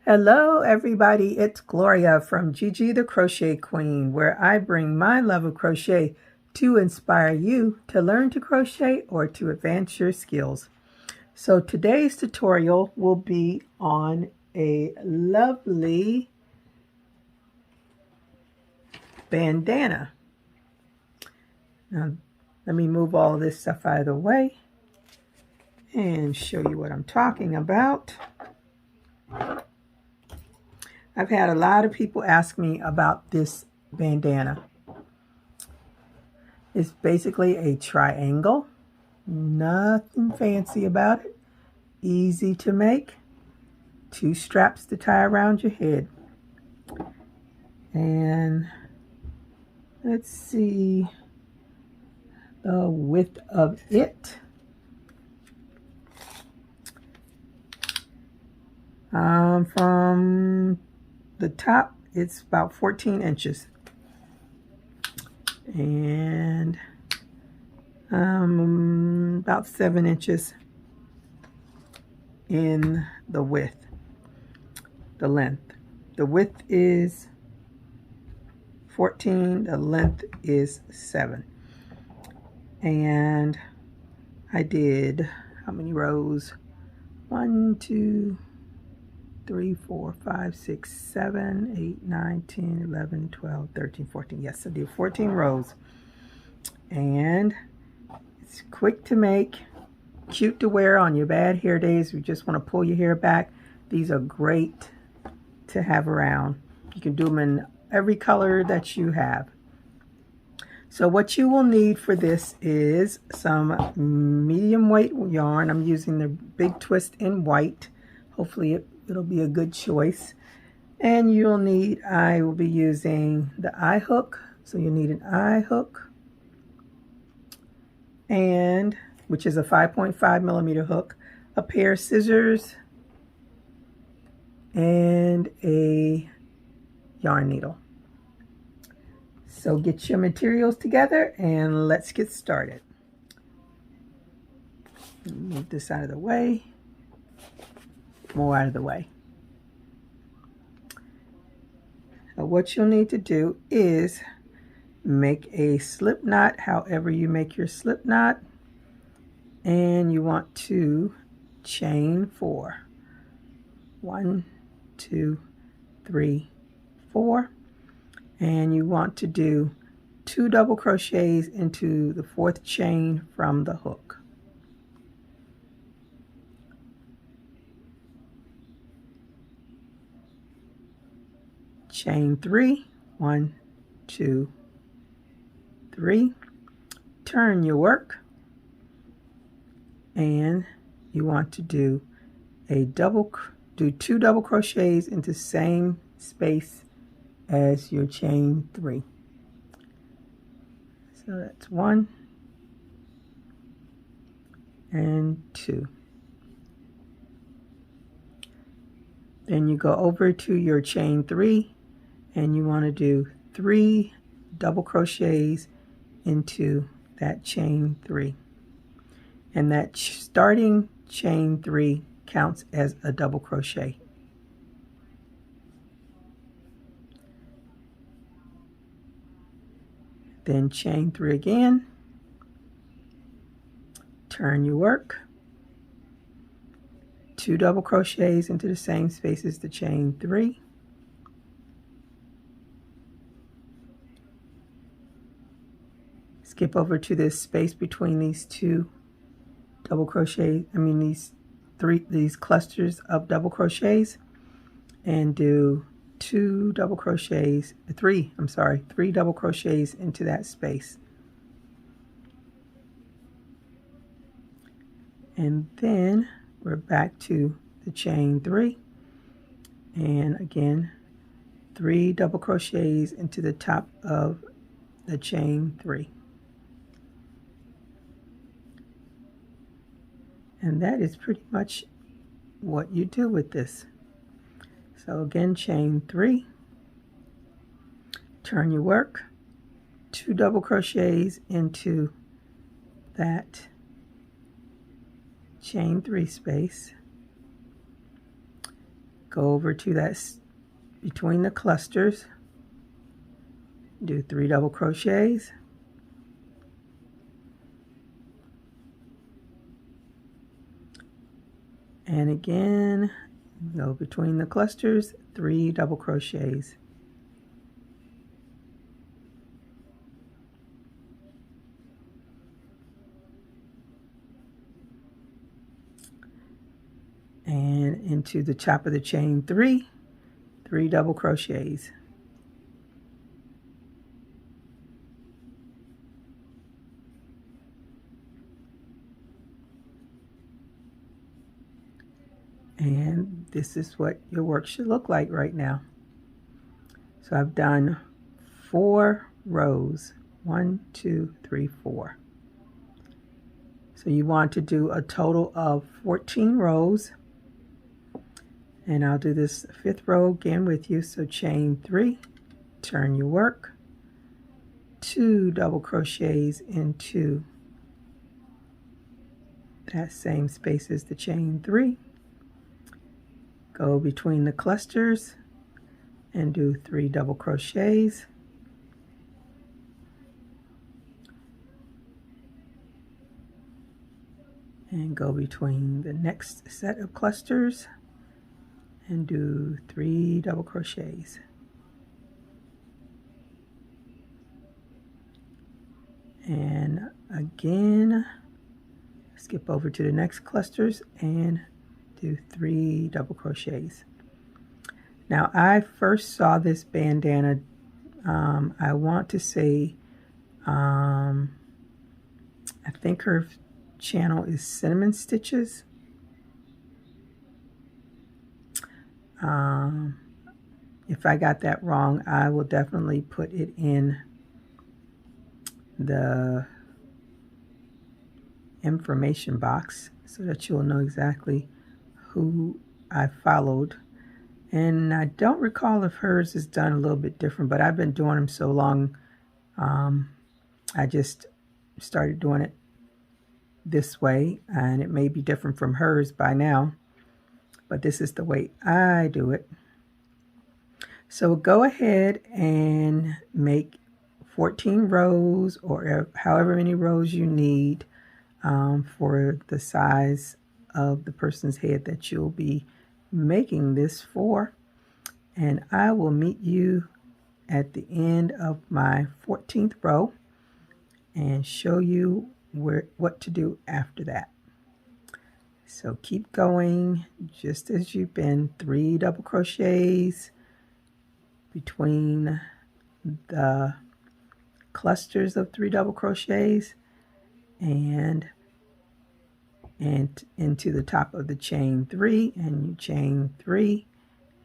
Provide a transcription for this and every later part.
Hello everybody, it's Gloria from Gigi the Crochet Queen, where I bring my love of crochet to inspire you to learn to crochet or to advance your skills. So today's tutorial will be on a lovely bandana. Now let me move all this stuff out of the way and show you what I'm talking about. I've had a lot of people ask me about this bandana. It's basically a triangle. Nothing fancy about it. Easy to make. 2 straps to tie around your head. And let's see the width of it. From the top, it's about 14 inches. And about 7 inches in the width, the length. The width is 14, the length is 7. And I did how many rows? 1, 2, 3, 4, 5, 6, 7, 8, 9, 10, 11, 12, 13, 14. Yes, I did 14 rows. And it's quick to make, cute to wear on your bad hair days. You just want to pull your hair back. These are great to have around. You can do them in every color that you have. So what you will need for this is some medium weight yarn. I'm using the Big Twist in white. Hopefully it'll be a good choice. And you'll need, I will be using the eye hook. So you need an eye hook, and which is a 5.5 millimeter hook, a pair of scissors, and a yarn needle. So get your materials together and let's get started. Move this out of the way, more out of the way. Now what you'll need to do is make a slip knot however you make your slip knot, and you want to chain 4. 1, 2, 3, 4. And you want to do 2 double crochets into the 4th chain from the hook. Chain 3, 1, 2, 3. Turn your work, and you want to do a 2 double crochets into the same space as your chain 3. So that's 1 and 2. Then you go over to your chain 3 and you want to do 3 double crochets into that chain 3. And that starting chain 3 counts as a double crochet. Then chain 3 again, turn your work, 2 double crochets into the same space as the chain 3, skip over to this space between these 2 double crochets, these clusters of double crochets, and do 3 double crochets into that space. And then we're back to the chain 3, and again 3 double crochets into the top of the chain 3. And that is pretty much what you do with this. So again, chain 3, turn your work, 2 double crochets into that chain 3 space, go over to that between the clusters, do 3 double crochets, and again go between the clusters, 3 double crochets. And into the top of the chain 3 double crochets. And this is what your work should look like right now. So I've done 4 rows, 1, 2, 3, 4. So you want to do a total of 14 rows. And I'll do this 5th row again with you. So chain 3, turn your work, 2 double crochets into that same space as the chain 3. Go between the clusters and do 3 double crochets. And go between the next set of clusters and do 3 double crochets. And again, skip over to the next clusters and do 3 double crochets. Now I first saw this bandana, I want to say, I think her channel is Cinnamon Stitches. If I got that wrong, I will definitely put it in the information box so that you'll know exactly who I followed. And I don't recall if hers is done a little bit different, but I've been doing them so long, I just started doing it this way, and it may be different from hers by now, but this is the way I do it. So go ahead and make 14 rows, or however many rows you need for the size of the person's head that you'll be making this for. And I will meet you at the end of my 14th row and show you what to do after that. So keep going just as you've been, 3 double crochets between the clusters of 3 double crochets and into the top of the chain 3, and you chain 3,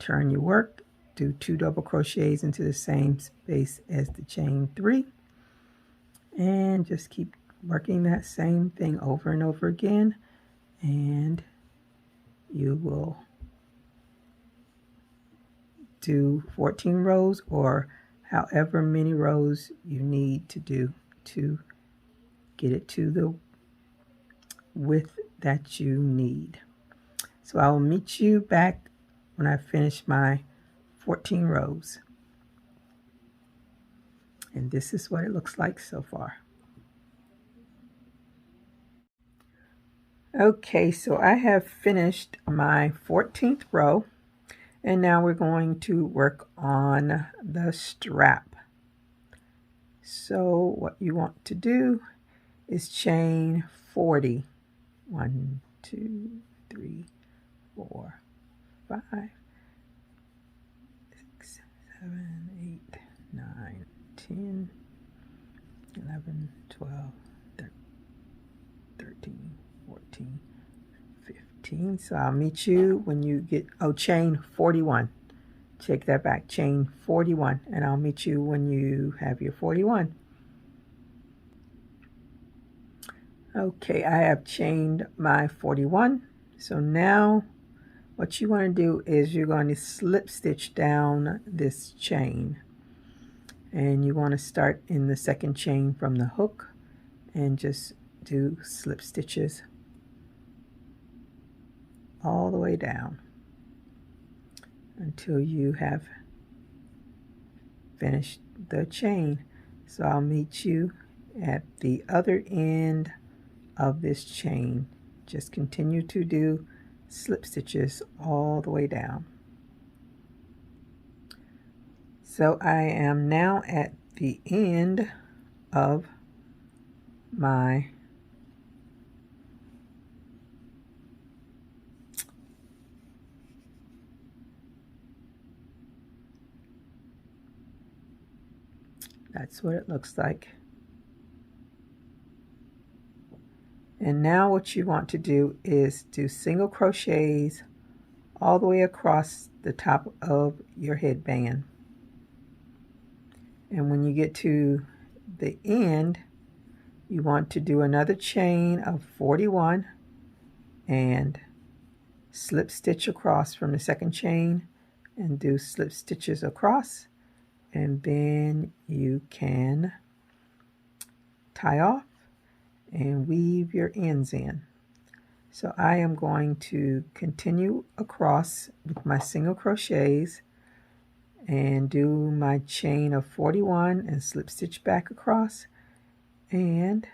turn your work, do 2 double crochets into the same space as the chain 3, and just keep working that same thing over and over again, and you will do 14 rows or however many rows you need to do to get it to the width that you need. So I will meet you back when I finish my 14 rows. And this is what it looks like so far. Okay, so I have finished my 14th row, and now we're going to work on the strap. So what you want to do is chain 40. 1, 2, 3, 4, 5, 6, 7, 8, 9, 10, 11, 12, 13, 14, 15. So I'll meet you when you get, chain 41. Take that back, chain 41, and I'll meet you when you have your 41. Okay, I have chained my 41. So now what you want to do is you're going to slip stitch down this chain. And you want to start in the second chain from the hook and just do slip stitches all the way down. until you have finished the chain. So I'll meet you at the other end of this chain. Just continue to do slip stitches all the way down. So I am now at the end of my that's what it looks like. And now what you want to do is do single crochets all the way across the top of your headband. And when you get to the end, you want to do another chain of 41 and slip stitch across from the second chain and do slip stitches across, and then you can tie off and weave your ends in. So I am going to continue across with my single crochets and do my chain of 41 and slip stitch back across, and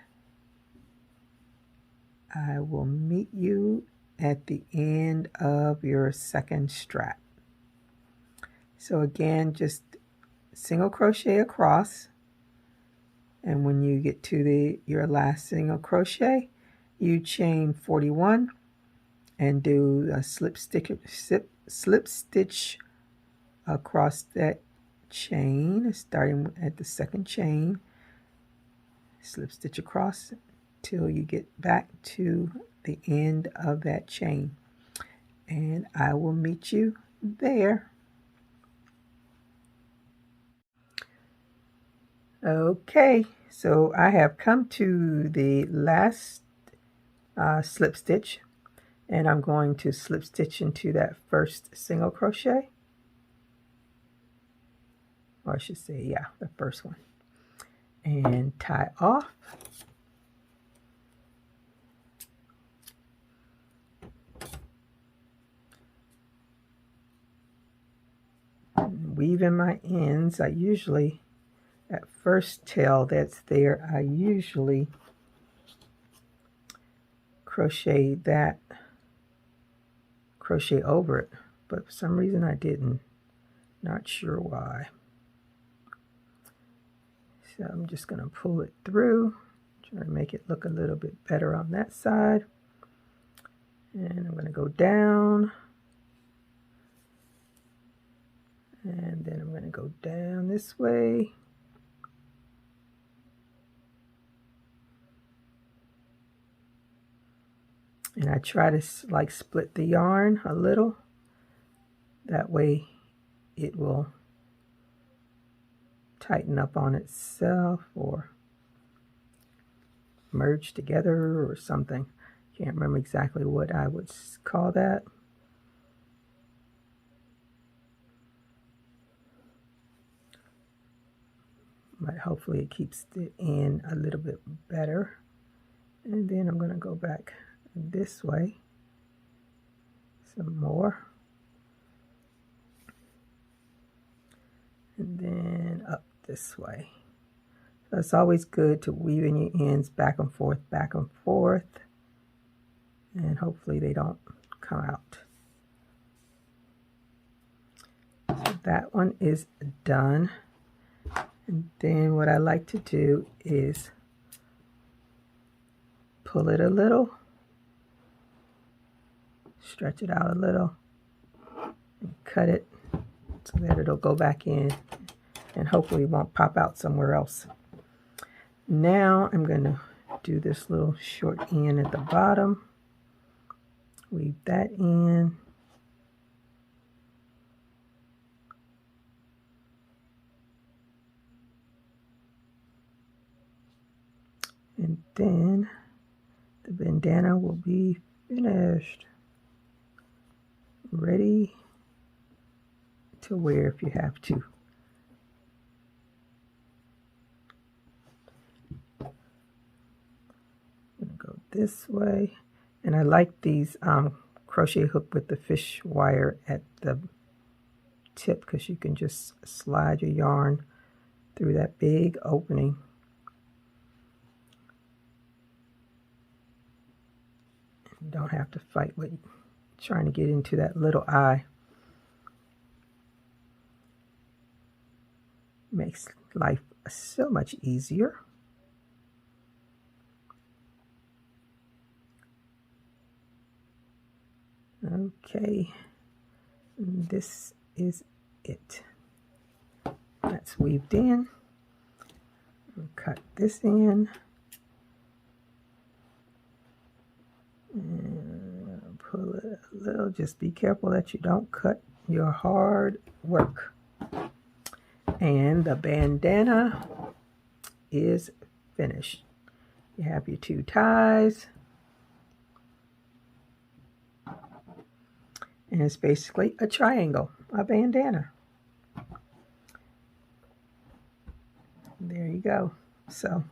I will meet you at the end of your second strap. So again, just single crochet across, and when you get to your last single crochet, you chain 41 and do a slip stitch across that chain, starting at the second chain. Slip stitch across till you get back to the end of that chain, and I will meet you there. Okay, so I have come to the last slip stitch, and I'm going to slip stitch into that first single crochet, or I should say, yeah, the first one, and tie off. Weave in my ends. I usually, that first tail that's there, I usually crochet over it, but for some reason I didn't. Not sure why. So I'm just going to pull it through, try to make it look a little bit better on that side. And I'm going to go down, and then I'm going to go down this way. And I try to like split the yarn a little. That way it will tighten up on itself or merge together or something. Can't remember exactly what I would call that. But hopefully it keeps it in a little bit better. And then I'm going to go back this way some more. And then up this way. So it's always good to weave in your ends back and forth, and hopefully they don't come out. So that one is done. And then what I like to do is pull it a little, stretch it out a little, and cut it so that it'll go back in and hopefully it won't pop out somewhere else. Now I'm going to do this little short end at the bottom, weave that in, and then the bandana will be finished, ready to wear if you have to. I'm going to go this way, and I like these crochet hook with the fish wire at the tip because you can just slide your yarn through that big opening. You don't have to fight with trying to get into that little eye. Makes life so much easier. Okay, this is it. That's weaved in. Cut this in. And pull it a little. Just be careful that you don't cut your hard work. And the bandana is finished. You have your 2 ties. And it's basically a triangle, a bandana. There you go. So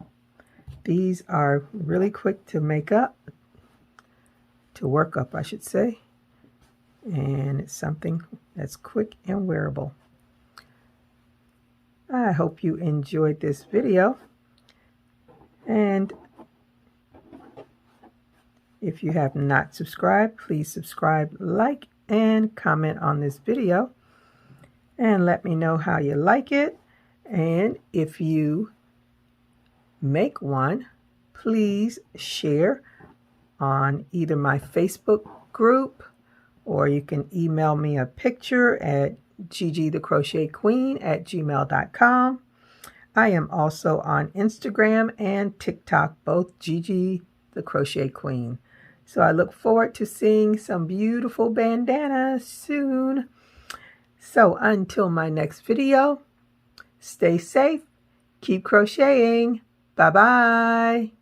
these are really quick to make up, to work up, I should say. And it's something that's quick and wearable. I hope you enjoyed this video. And if you have not subscribed, please subscribe, like, and comment on this video. And let me know how you like it. And if you make one, please share on either my Facebook group, or you can email me a picture at ggthecrochetqueen@gmail.com. I am also on Instagram and TikTok, both Gigi the Crochet Queen. So I look forward to seeing some beautiful bandanas soon. So until my next video, stay safe, keep crocheting. Bye-bye.